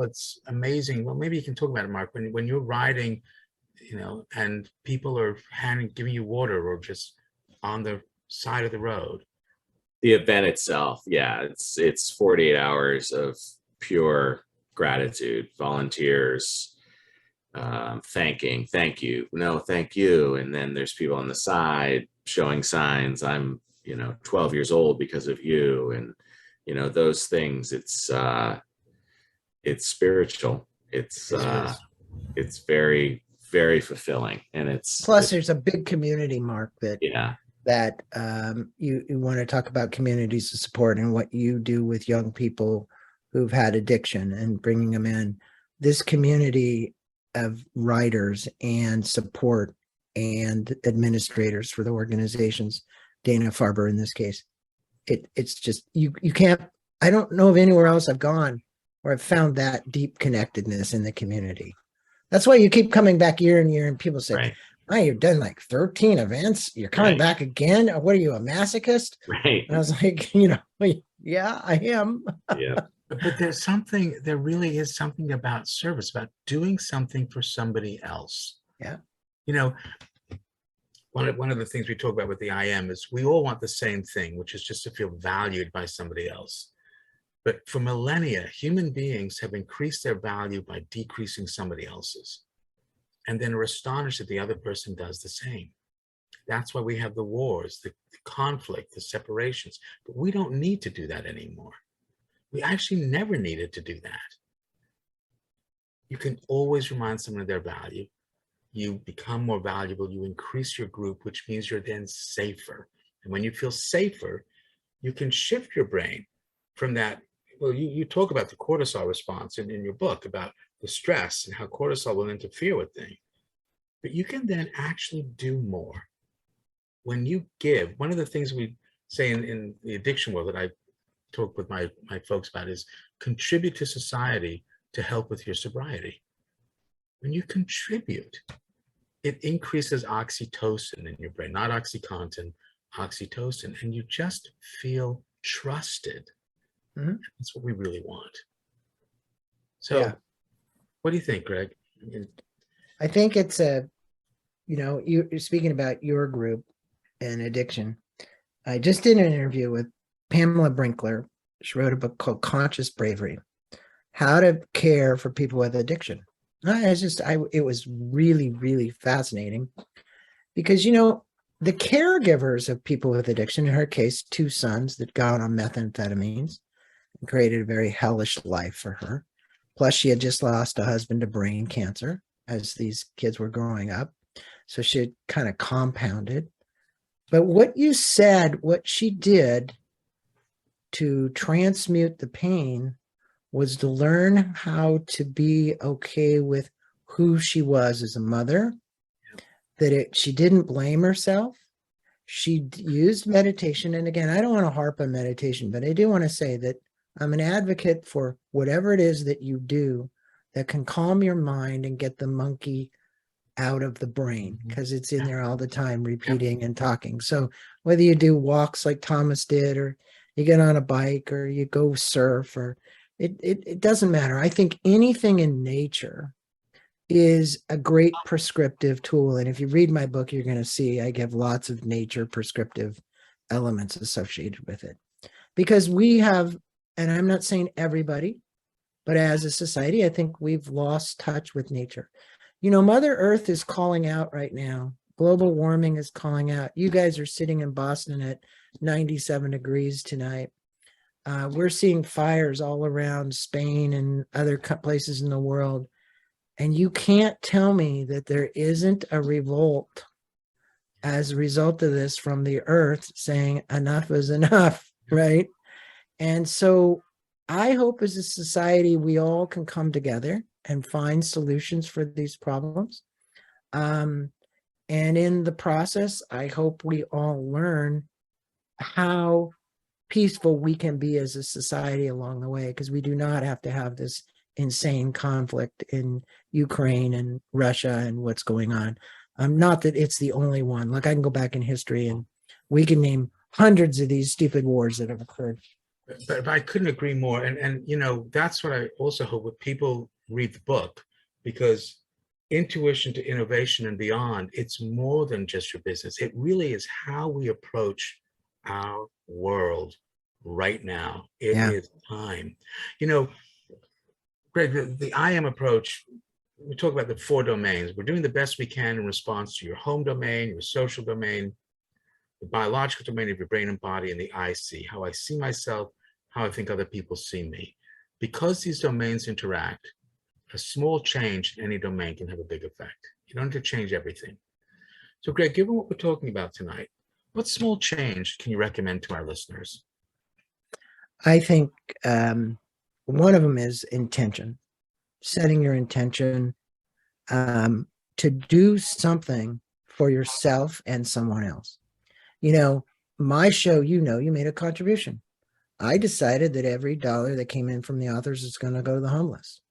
it's amazing. Well, maybe you can talk about it, Mark, when you're riding, and people are giving you water, or just on the side of the road.
The event itself, yeah, it's 48 hours of pure gratitude, volunteers thank you, no, thank you. And then there's people on the side showing signs, I'm 12 years old because of you. And those things, it's spiritual, it's very, very fulfilling. And
plus there's a big community, Mark, that you want to talk about communities of support and what you do with young people who've had addiction and bringing them in. This community of writers and support and administrators for the organizations, Dana-Farber in this case, it's just, you can't, I don't know of anywhere else I've gone where I've found that deep connectedness in the community. That's why you keep coming back year and year, and people say,
right.
Oh, you've done like 13 events. You're coming back again. What are you, a masochist?
Right.
And I was like, yeah, I am.
Yeah.
But there really is something about service, about doing something for somebody else.
Yeah.
One of the things we talk about with the IM is we all want the same thing, which is just to feel valued by somebody else. But for millennia, human beings have increased their value by decreasing somebody else's. And then are astonished that the other person does the same. That's why we have the wars, the conflict, the separations. But we don't need to do that anymore. We actually never needed to do that. You can always remind someone of their value. You become more valuable. You increase your group, which means you're then safer. And when you feel safer, you can shift your brain from that. Well, you talk about the cortisol response in your book about the stress and how cortisol will interfere with things. But you can then actually do more. When you give, one of the things we say in the addiction world that I talk with my folks about is contribute to society to help with your sobriety. When you contribute, it increases oxytocin in your brain, not OxyContin, oxytocin, and you just feel trusted. Mm-hmm. That's what we really want. So what do you think, Greg?
I think it's you're speaking about your group and addiction. I just did an interview with Pamela Brinkler. She wrote a book called Conscious Bravery, How to Care for People with Addiction. It was really, really fascinating because, the caregivers of people with addiction, in her case, 2 sons that got on methamphetamines and created a very hellish life for her. Plus, she had just lost a husband to brain cancer as these kids were growing up. So she had kind of compounded. But what you said, what she did to transmute the pain was to learn how to be okay with who she was as a mother, that she didn't blame herself. She used meditation. And again, I don't want to harp on meditation, but I do want to say that I'm an advocate for whatever it is that you do that can calm your mind and get the monkey out of the brain, because it's in there all the time, repeating and talking. So whether you do walks like Thomas did, or you get on a bike, or you go surf, or it doesn't matter. I think anything in nature is a great prescriptive tool. And if you read my book, you're going to see I give lots of nature prescriptive elements associated with it. Because we have, and I'm not saying everybody, but as a society, I think we've lost touch with nature. Mother Earth is calling out right now. Global warming is calling out. You guys are sitting in Boston at 97 degrees tonight. We're seeing fires all around Spain and other places in the world. And you can't tell me that there isn't a revolt as a result of this from the earth saying enough is enough, right? And so I hope as a society, we all can come together and find solutions for these problems. And in the process, I hope we all learn how peaceful we can be as a society along the way, because we do not have to have this insane conflict in Ukraine and Russia and what's going on. Not that it's the only one. Like, I can go back in history and We can name hundreds of these stupid wars that have occurred.
But I couldn't agree more. And you know, that's what I also hope when people read the book, because intuition to innovation and beyond, it's more than just your business. It really is how we approach our world right now. It is time. You know, Greg, the I am approach, we talk about the 4 domains. We're doing the best we can in response to your home domain, your social domain, the biological domain of your brain and body, and the I see, how I see myself, how I think other people see me. Because these domains interact, a small change in any domain can have a big effect. You don't have to change everything. So Greg, given what we're talking about tonight, what small change can you recommend to our listeners?
I think one of them is intention, setting your intention to do something for yourself and someone else. You know, my show, you know, you made a contribution. I decided that every dollar that came in from the authors is going to go to the homeless.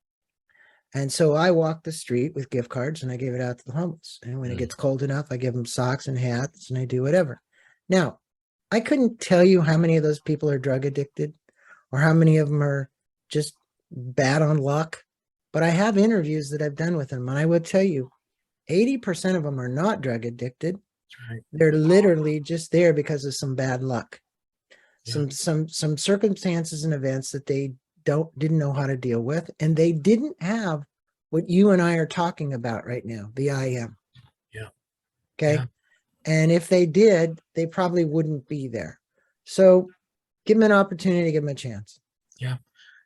And so I walk the street with gift cards and I give it out to the homeless. And when it gets cold enough, I give them socks and hats and I do whatever. Now, I couldn't tell you how many of those people are drug addicted or how many of them are just bad on luck, but I have interviews that I've done with them. And I would tell you, 80% of them are not drug addicted.
Right.
They're literally just there because of some bad luck,
Yeah.
some circumstances and events that they didn't know how to deal with, and they didn't have what you and I are talking about right now, the I am.
Yeah.
Okay.
Yeah.
And if they did, they probably wouldn't be there. So give them an opportunity, give them a chance.
Yeah.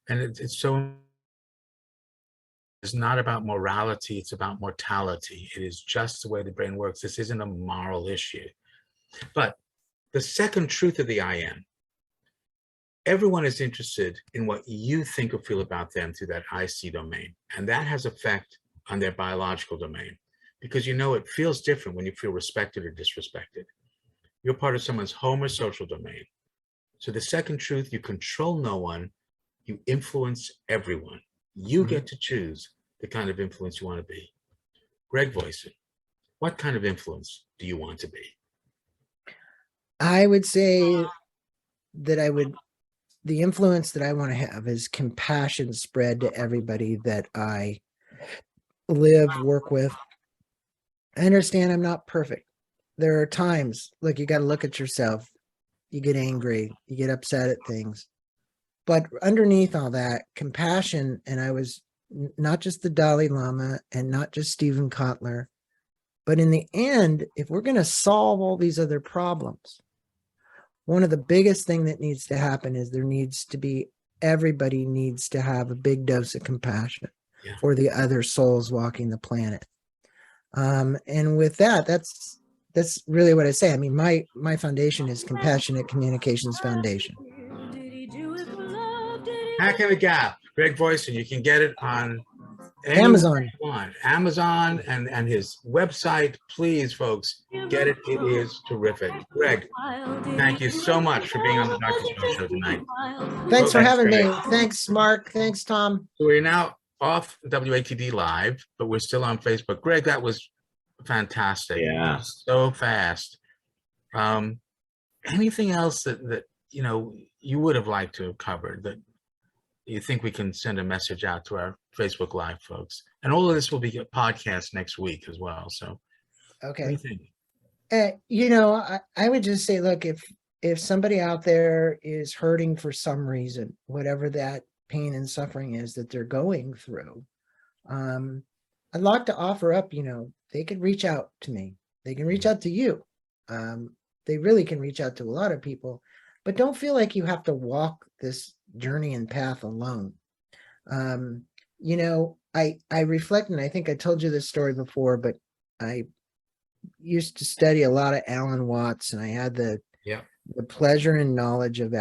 And it's so, it's not about morality, it's about mortality. It is just the way the brain works. This isn't a moral issue. But the second truth of the I am, everyone is interested in what you think or feel about them through that I see domain. And that has effect on their biological domain, because you know it feels different when you feel respected or disrespected. You're part of someone's home or social domain. So the second truth, you control no one, you influence everyone. You get to choose the kind of influence you want to be. Greg Voisen, what kind of influence do you want to be?
I would say that the influence that I want to have is compassion spread to everybody that I live, work with. I understand I'm not perfect. There are times, look, you got to look at yourself. You get angry, you get upset at things. But underneath all that, compassion, and I was not just the Dalai Lama and not just Stephen Kotler, but in the end, if we're going to solve all these other problems, one of the biggest thing that needs to happen is everybody needs to have a big dose of compassion for the other souls walking the planet. And with that, that's really what I say. I mean, my foundation is Compassionate Communications Foundation.
Hacking the Gap, Greg Voisen. You can get it on
Amazon.
Amazon and his website. Please, folks, get it. It is terrific. Greg, thank you so much for being on the Dr. Joe Show tonight.
Thanks for having
Greg.
me. Thanks, Mark. Thanks, Tom.
So we're now off WATD Live, but we're still on Facebook. Greg, that was fantastic.
Yeah.
So fast. Anything else that you know you would have liked to have covered that you think we can send a message out to our Facebook Live folks? And all of this will be a podcast next week as well. So
Okay.
what do you think?
You know, I would just say, look, if somebody out there is hurting for some reason, whatever that pain and suffering is that they're going through, I'd like to offer up, you know, they could reach out to me. They can reach out to you. They really can reach out to a lot of people, but don't feel like you have to walk this journey and path alone. You know, I reflect, and I think I told you this story before, but I used to study a lot of Alan Watts, and I had the pleasure and knowledge of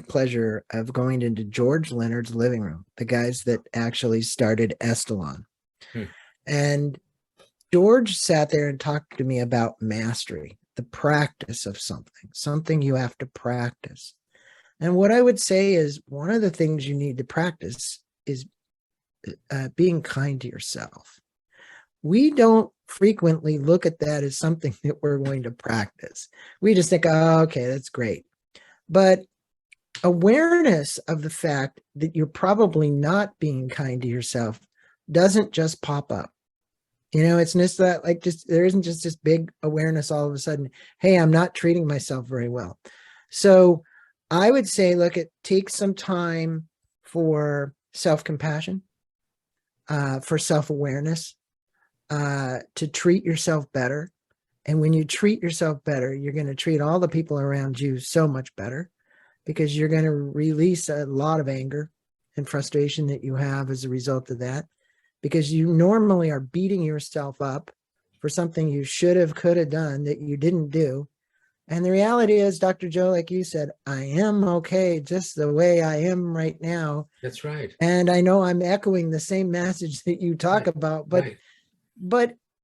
pleasure of going into George Leonard's living room, the guys that actually started Estalon. And George sat there and talked to me about mastery, the practice of something you have to practice. And what I would say is one of the things you need to practice is being kind to yourself. We don't frequently look at that as something that we're going to practice. We just think, oh, okay, that's great. But awareness of the fact that you're probably not being kind to yourself doesn't just pop up. It's just that, like, just there isn't just this big awareness all of a sudden, hey, I'm not treating myself very well. So I would say, look, it takes some time for self-compassion, for self-awareness, to treat yourself better. And when you treat yourself better, you're going to treat all the people around you so much better, because you're going to release a lot of anger and frustration that you have as a result of that, because you normally are beating yourself up for something you should have, could have done that you didn't do. And the reality is, Dr. Joe, like you said, I am okay just the way I am right now.
That's right.
And I know I'm echoing the same message that you talk about, but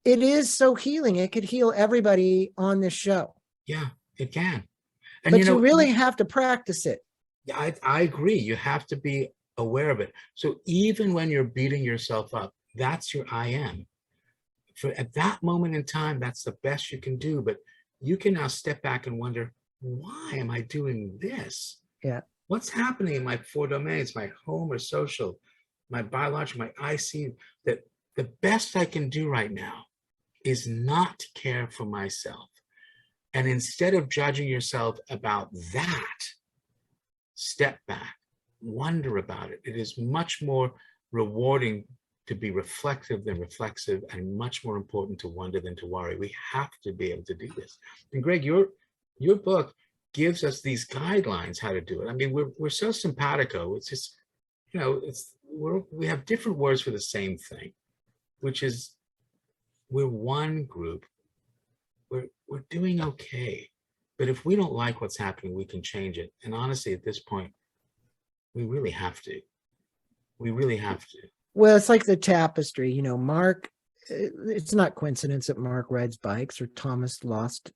it is so healing. It could heal everybody on this show.
Yeah, it can. And
but you really have to practice it.
Yeah, I agree. You have to be aware of it. So even when you're beating yourself up, that's your I am. At that moment in time, that's the best you can do. But you can now step back and wonder, why am I doing this?
Yeah.
What's happening in my 4 domains, my home or social, my biological, my IC, that the best I can do right now is not to care for myself. And instead of judging yourself about that, step back, wonder about it. It is much more rewarding to be reflective than reflexive, and much more important to wonder than to worry. We have to be able to do this. And Greg, your book gives us these guidelines how to do it. I mean, we're so simpatico. It's just, we have different words for the same thing, which is we're one group. We're doing okay. But if we don't like what's happening, we can change it. And honestly, at this point, we really have to. We really have to.
Well, it's like the tapestry, Mark, it's not coincidence that Mark rides bikes, or Thomas lost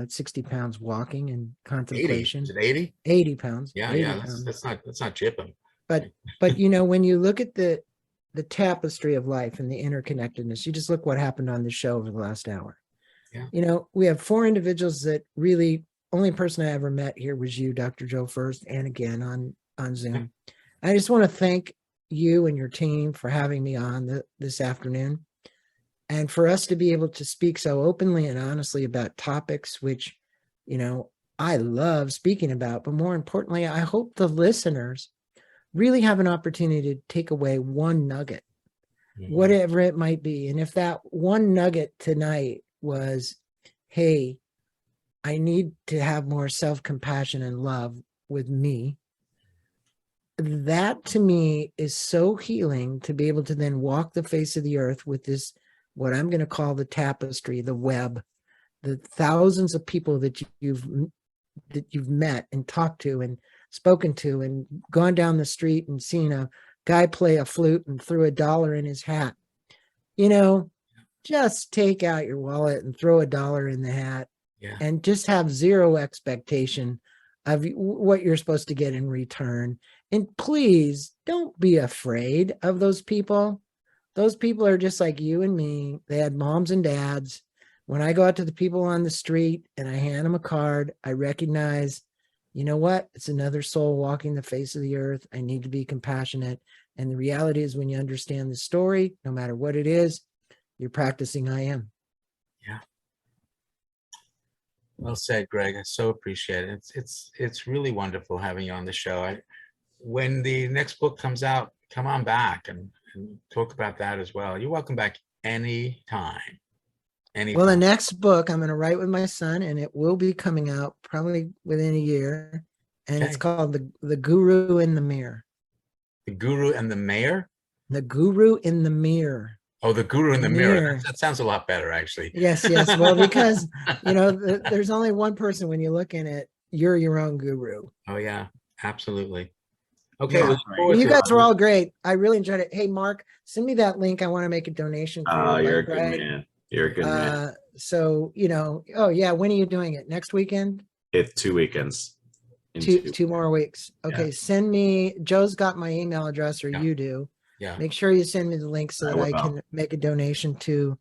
60 pounds walking in contemplation.
80. Is it 80?
80 pounds.
Yeah,
80
yeah.
pounds.
That's not chipping.
But when you look at the tapestry of life and the interconnectedness, you just look what happened on the show over the last hour.
Yeah.
We have 4 individuals that really, only person I ever met here was you, Dr. Joe, first, and again on Zoom.
Yeah.
I just want to thank you and your team for having me on this afternoon, and for us to be able to speak so openly and honestly about topics which, I love speaking about, but more importantly, I hope the listeners really have an opportunity to take away one nugget, whatever it might be. And if that one nugget tonight was, hey, I need to have more self-compassion and love with me, that to me is so healing, to be able to then walk the face of the earth with this, what I'm going to call the tapestry, the web, the thousands of people that you've met and talked to and spoken to, and gone down the street and seen a guy play a flute and threw $1 in his hat. Just take out your wallet and throw $1 in the hat.
Yeah.
And just have zero expectation of what you're supposed to get in return. And please don't be afraid of those people. Those people are just like you and me. They had moms and dads. When I go out to the people on the street and I hand them a card, I recognize, you know what? It's another soul walking the face of the earth. I need to be compassionate. And the reality is, when you understand the story, no matter what it is, you're practicing I am.
Yeah. Well said, Greg. I so appreciate it. It's really wonderful having you on the show. When the next book comes out, come on back and talk about that as well. You're welcome back anytime.
Well, the next book I'm going to write with my son, and it will be coming out probably within a year. And It's called The Guru in the Mirror.
The Guru and the Mayor?
The Guru in the Mirror.
Oh, The Guru in the Mirror. That sounds a lot better, actually.
Yes. Well, because, there's only one person when you look in it, you're your own guru.
Oh, yeah, absolutely. Okay.
Yeah. Well, you guys are all great. I really enjoyed it. Hey, Mark, send me that link. I want to make a donation.
Oh, you're a good man. You're a good man.
So, oh yeah. When are you doing it? Next weekend?
It's 2 weekends.
Two more weeks. Okay. Yeah. Send me, Joe's got my email address, or you do.
Yeah.
Make sure you send me the link so that I can make a donation to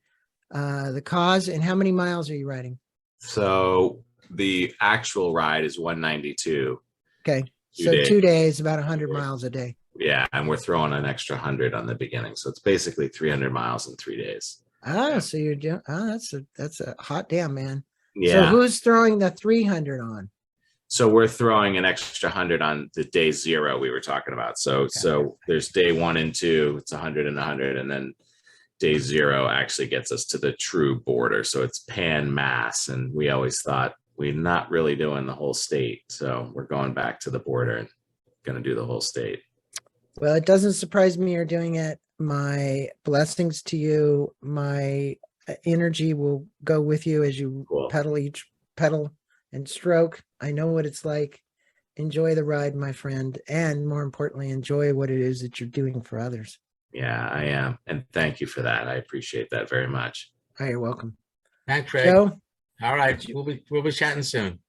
the cause, and how many miles are you riding?
So the actual ride is 192.
Okay.
2
So
days.
2 days, about 100 miles a day.
Yeah, and we're throwing an extra 100 on the beginning, so it's basically 300 miles in 3 days.
Oh, so you're doing, that's a hot damn, man.
Yeah.
So who's throwing the 300 on?
So we're throwing an extra 100 on the day 0 we were talking about. So there's day 1 and 2, it's 100 and 100, and then day 0 actually gets us to the true border. So it's pan mass, and we always thought we're not really doing the whole state. So we're going back to the border and going to do the whole state.
Well, it doesn't surprise me you're doing it. My blessings to you. My energy will go with you as you pedal each pedal and stroke. I know what it's like. Enjoy the ride, my friend. And more importantly, enjoy what it is that you're doing for others.
Yeah, I am. And thank you for that. I appreciate that very much.
Oh, you're welcome.
Thanks, Craig.
Joe?
All right. We'll be chatting soon.